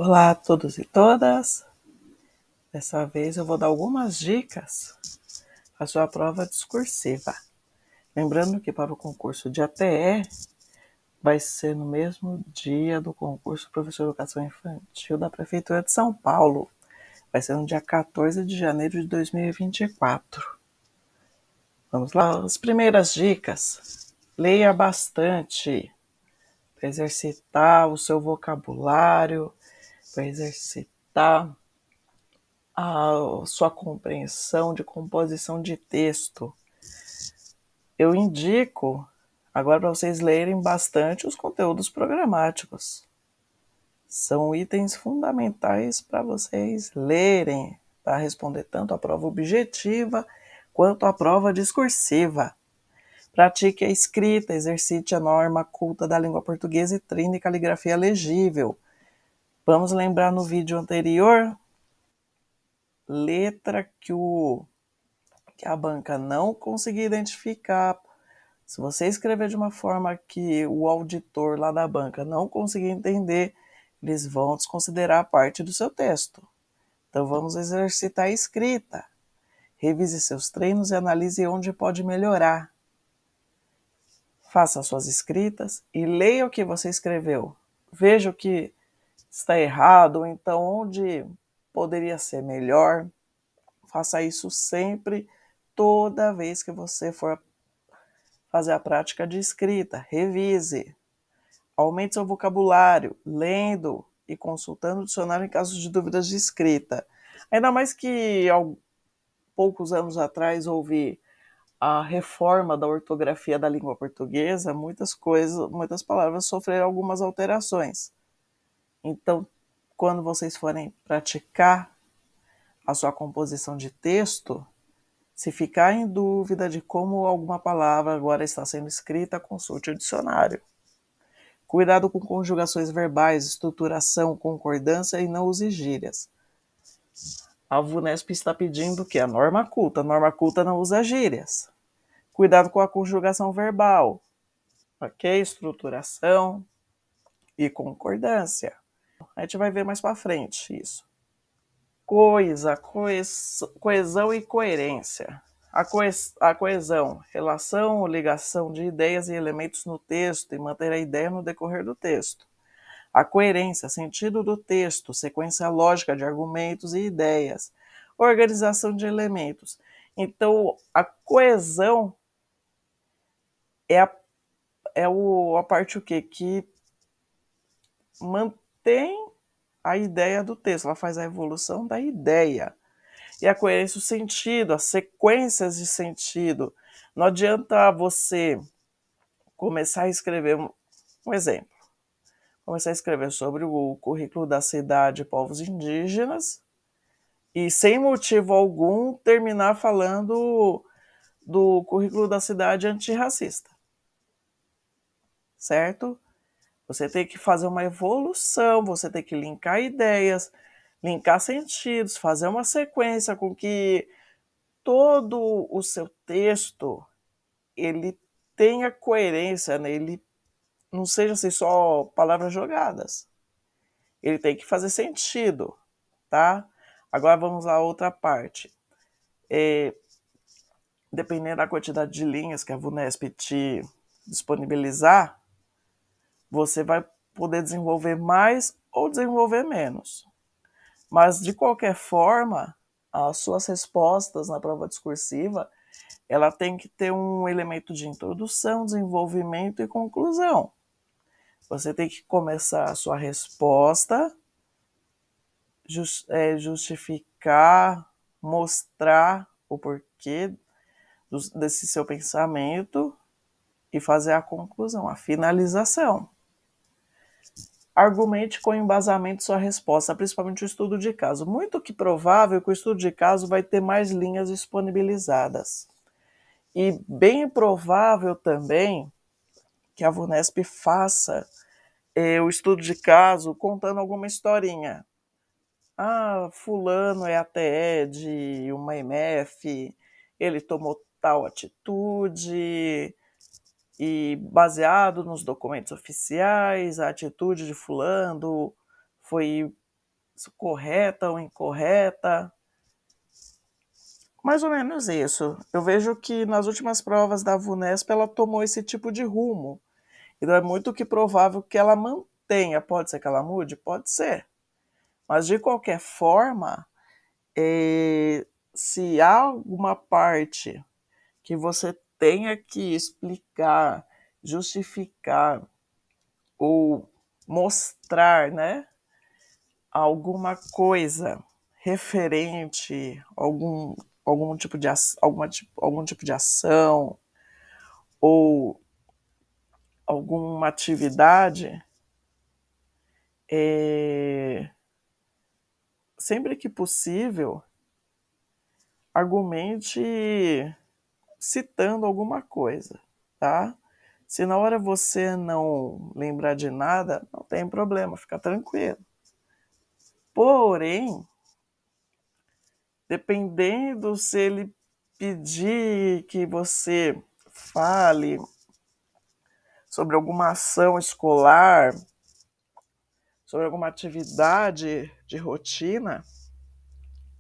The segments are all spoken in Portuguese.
Olá a todos e todas. Dessa vez eu vou dar algumas dicas para a sua prova discursiva. Lembrando que para o concurso de ATE vai ser no mesmo dia do concurso Professor de Educação Infantil da Prefeitura de São Paulo. Vai ser no dia 14 de janeiro de 2024. Vamos lá, as primeiras dicas. Leia bastante para exercitar o seu vocabulário, para exercitar a sua compreensão de composição de texto. Eu indico agora para vocês lerem bastante os conteúdos programáticos. São itens fundamentais para vocês lerem, para responder tanto a prova objetiva quanto a prova discursiva. Pratique a escrita, exercite a norma culta da língua portuguesa e treine caligrafia legível. Vamos lembrar no vídeo anterior? Letra que a banca não conseguir identificar. Se você escrever de uma forma que o auditor lá da banca não conseguir entender, eles vão desconsiderar parte do seu texto. Então vamos exercitar a escrita. Revise seus treinos e analise onde pode melhorar. Faça suas escritas e leia o que você escreveu. Veja o que está errado, ou então onde poderia ser melhor. Faça isso sempre, toda vez que você for fazer a prática de escrita. Revise. Aumente seu vocabulário, lendo e consultando o dicionário em caso de dúvidas de escrita. Ainda mais que há poucos anos atrás houve a reforma da ortografia da língua portuguesa, muitas palavras sofreram algumas alterações. Então, quando vocês forem praticar a sua composição de texto, se ficar em dúvida de como alguma palavra agora está sendo escrita, consulte o dicionário. Cuidado com conjugações verbais, estruturação, concordância e não use gírias. A VUNESP está pedindo que a norma culta não usa gírias. Cuidado com a conjugação verbal, ok? Estruturação e concordância. A gente vai ver mais para frente isso. Coesão e coerência. A coesão, relação ou ligação de ideias e elementos no texto e manter a ideia no decorrer do texto. A coerência, sentido do texto, sequência lógica de argumentos e ideias, organização de elementos. Então, a coesão é a parte o quê? Que mantém a ideia do texto, ela faz a evolução da ideia. E a coerência, o sentido, as sequências de sentido. Não adianta você começar a escrever, um exemplo, começar a escrever sobre o currículo da cidade de povos indígenas e, sem motivo algum, terminar falando do currículo da cidade antirracista. Certo? Você tem que fazer uma evolução, você tem que linkar ideias, linkar sentidos, fazer uma sequência com que todo o seu texto ele tenha coerência, né? Ele não seja assim, só palavras jogadas. Ele tem que fazer sentido, tá? Agora vamos à outra parte. Dependendo da quantidade de linhas que a VUNESP te disponibilizar, você vai poder desenvolver mais ou desenvolver menos. Mas, de qualquer forma, as suas respostas na prova discursiva, ela tem que ter um elemento de introdução, desenvolvimento e conclusão. Você tem que começar a sua resposta, justificar, mostrar o porquê desse seu pensamento e fazer a conclusão, a finalização. Argumente com embasamento sua resposta, principalmente o estudo de caso. Muito que provável que o estudo de caso vai ter mais linhas disponibilizadas. E bem provável também que a VUNESP faça o estudo de caso contando alguma historinha. Ah, fulano é ATE de uma MF, ele tomou tal atitude, e baseado nos documentos oficiais, a atitude de fulano foi correta ou incorreta. Mais ou menos isso. Eu vejo que nas últimas provas da VUNESP ela tomou esse tipo de rumo. Então é muito que provável que ela mantenha. Pode ser que ela mude? Pode ser. Mas de qualquer forma, se há alguma parte que você tenha que explicar, justificar ou mostrar, né, alguma coisa referente a algum tipo de ação ou alguma atividade, sempre que possível, argumente citando alguma coisa, tá? Se na hora você não lembrar de nada, não tem problema, fica tranquilo. Porém, dependendo se ele pedir que você fale sobre alguma ação escolar, sobre alguma atividade de rotina,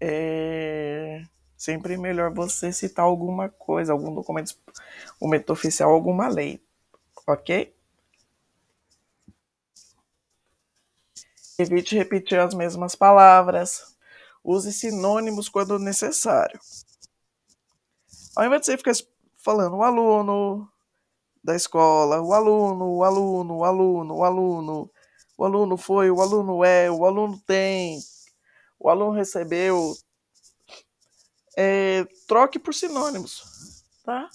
é sempre melhor você citar alguma coisa, algum documento oficial, alguma lei, ok? Evite repetir as mesmas palavras. Use sinônimos quando necessário. Ao invés de você ficar falando o aluno da escola, o aluno, o aluno, o aluno, o aluno, o aluno foi, o aluno é, o aluno tem, o aluno recebeu, troque por sinônimos, tá?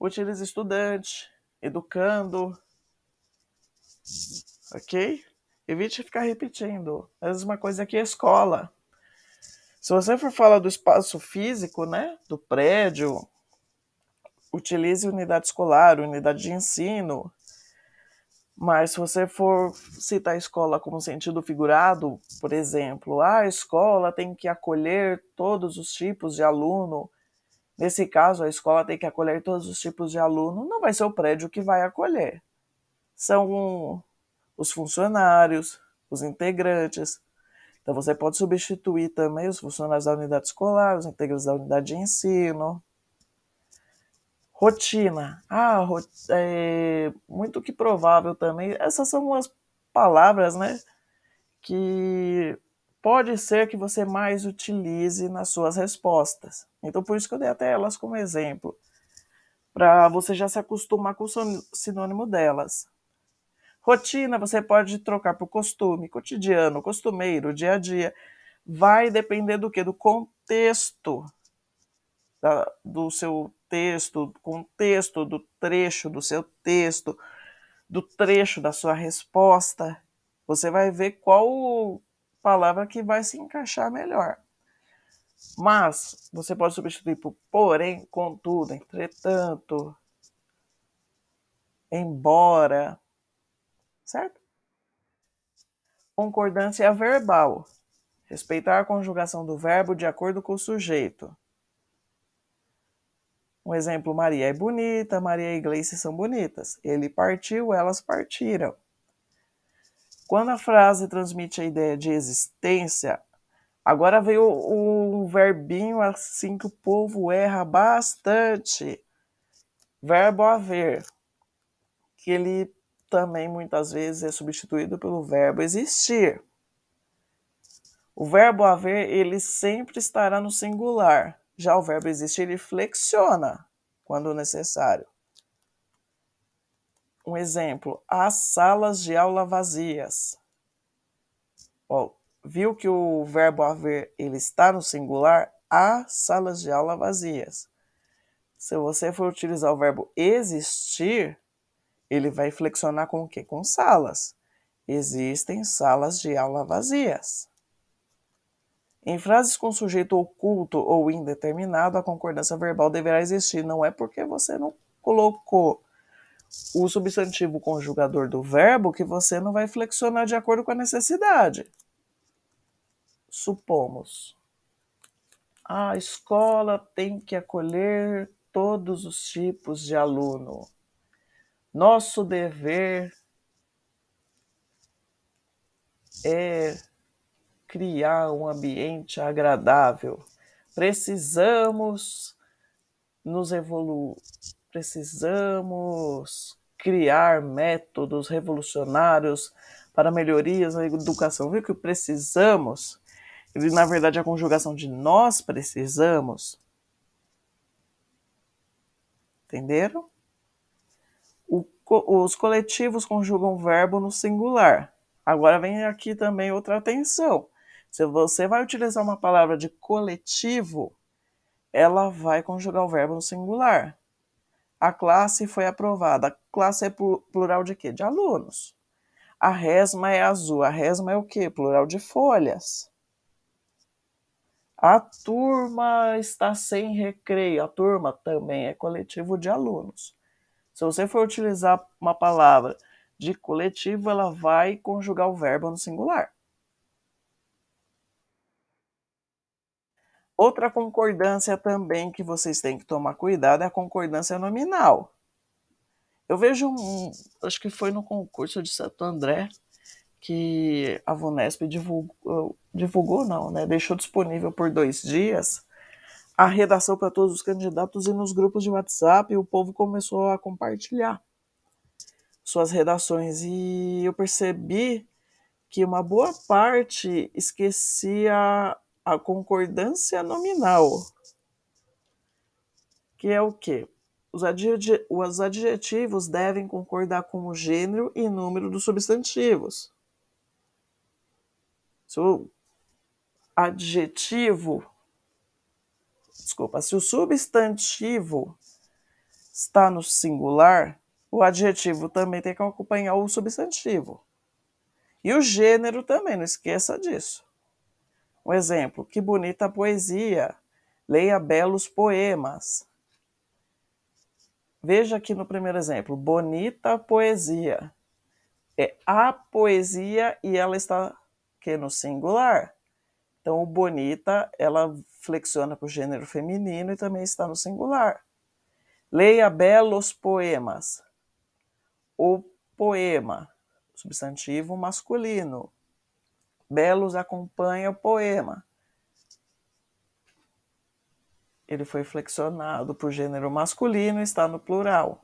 Utilize estudante, educando, ok? Evite ficar repetindo. A mesma coisa que a escola. Se você for falar do espaço físico, né, do prédio, utilize unidade escolar, unidade de ensino. Mas se você for citar a escola como sentido figurado, por exemplo, a escola tem que acolher todos os tipos de aluno. Nesse caso, a escola tem que acolher todos os tipos de aluno. Não vai ser o prédio que vai acolher. São os funcionários, os integrantes. Então você pode substituir também os funcionários da unidade escolar, os integrantes da unidade de ensino. Rotina. Muito que provável também. Essas são umas palavras, né, que pode ser que você mais utilize nas suas respostas. Então por isso que eu dei até elas como exemplo, para você já se acostumar com o sinônimo delas. Rotina você pode trocar por costume, cotidiano, costumeiro, dia a dia. Vai depender do que? Do contexto do seu texto, do contexto do trecho do seu texto, do trecho da sua resposta. Você vai ver qual palavra que vai se encaixar melhor. Mas você pode substituir por porém, contudo, entretanto, embora, certo? Concordância verbal. Respeitar a conjugação do verbo de acordo com o sujeito. Um exemplo, Maria é bonita, Maria e Gleice são bonitas. Ele partiu, elas partiram. Quando a frase transmite a ideia de existência, agora veio um verbinho assim que o povo erra bastante. Verbo haver, que ele também muitas vezes é substituído pelo verbo existir. O verbo haver, ele sempre estará no singular. Já o verbo existir, ele flexiona quando necessário. Um exemplo, as salas de aula vazias. Viu que o verbo haver ele está no singular? Há salas de aula vazias. Se você for utilizar o verbo existir, ele vai flexionar com o quê? Com salas. Existem salas de aula vazias. Em frases com sujeito oculto ou indeterminado, a concordância verbal deverá existir. Não é porque você não colocou o substantivo conjugador do verbo que você não vai flexionar de acordo com a necessidade. Supomos, a escola tem que acolher todos os tipos de aluno. Nosso dever é criar um ambiente agradável. Precisamos precisamos criar métodos revolucionários para melhorias na educação. Viu que precisamos? Ele, na verdade, é a conjugação de nós precisamos. Entenderam? Os coletivos conjugam o verbo no singular. Agora vem aqui também outra atenção. Se você vai utilizar uma palavra de coletivo, ela vai conjugar o verbo no singular. A classe foi aprovada. A classe é plural de quê? De alunos. A resma é azul. A resma é o quê? Plural de folhas. A turma está sem recreio. A turma também é coletivo de alunos. Se você for utilizar uma palavra de coletivo, ela vai conjugar o verbo no singular. Outra concordância também que vocês têm que tomar cuidado é a concordância nominal. Eu vejo acho que foi no concurso de Santo André, que a VUNESP divulgou não, né? Deixou disponível por 2 dias a redação para todos os candidatos e nos grupos de WhatsApp o povo começou a compartilhar suas redações e eu percebi que uma boa parte esquecia a concordância nominal, que é o quê? Os adjetivos devem concordar com o gênero e número dos substantivos. Se o se o substantivo está no singular, o adjetivo também tem que acompanhar o substantivo. E o gênero também, não esqueça disso. Um exemplo, que bonita poesia, leia belos poemas. Veja aqui no primeiro exemplo, bonita poesia. É a poesia e ela está que no singular. Então, o bonita, ela flexiona para o gênero feminino e também está no singular. Leia belos poemas. O poema, substantivo masculino. Belos acompanha o poema. Ele foi flexionado para o gênero masculino e está no plural.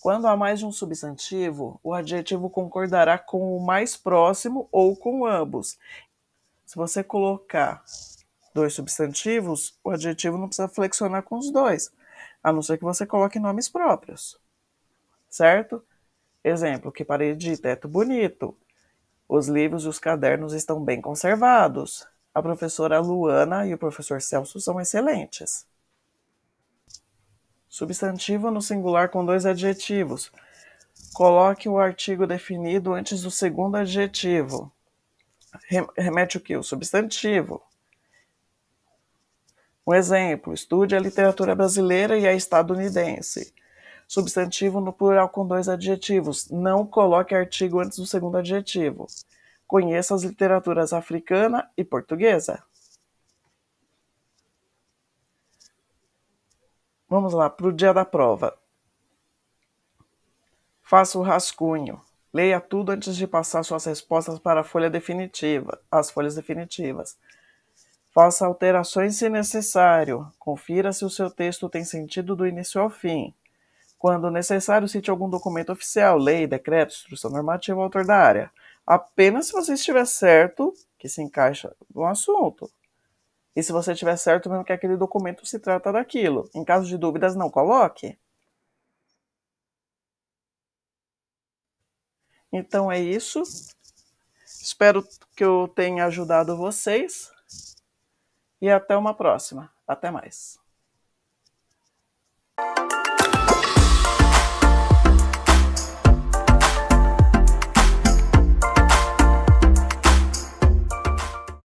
Quando há mais de um substantivo, o adjetivo concordará com o mais próximo ou com ambos. Se você colocar 2 substantivos, o adjetivo não precisa flexionar com os 2, a não ser que você coloque nomes próprios. Certo? Exemplo, que parede de teto bonito. Os livros e os cadernos estão bem conservados. A professora Luana e o professor Celso são excelentes. Substantivo no singular com 2 adjetivos. Coloque o artigo definido antes do segundo adjetivo. Remete o quê? O substantivo. Um exemplo, estude a literatura brasileira e a estadunidense. Substantivo no plural com 2 adjetivos. Não coloque artigo antes do segundo adjetivo. Conheça as literaturas africana e portuguesa. Vamos lá, para o dia da prova. Faça o rascunho. Leia tudo antes de passar suas respostas para a folha definitiva, as folhas definitivas. Faça alterações se necessário. Confira se o seu texto tem sentido do início ao fim. Quando necessário, cite algum documento oficial, lei, decreto, instrução normativa ou autor da área. Apenas se você estiver certo que se encaixa no assunto. E se você estiver certo mesmo que aquele documento se trata daquilo. Em caso de dúvidas, não coloque. Então é isso. Espero que eu tenha ajudado vocês. E até uma próxima. Até mais.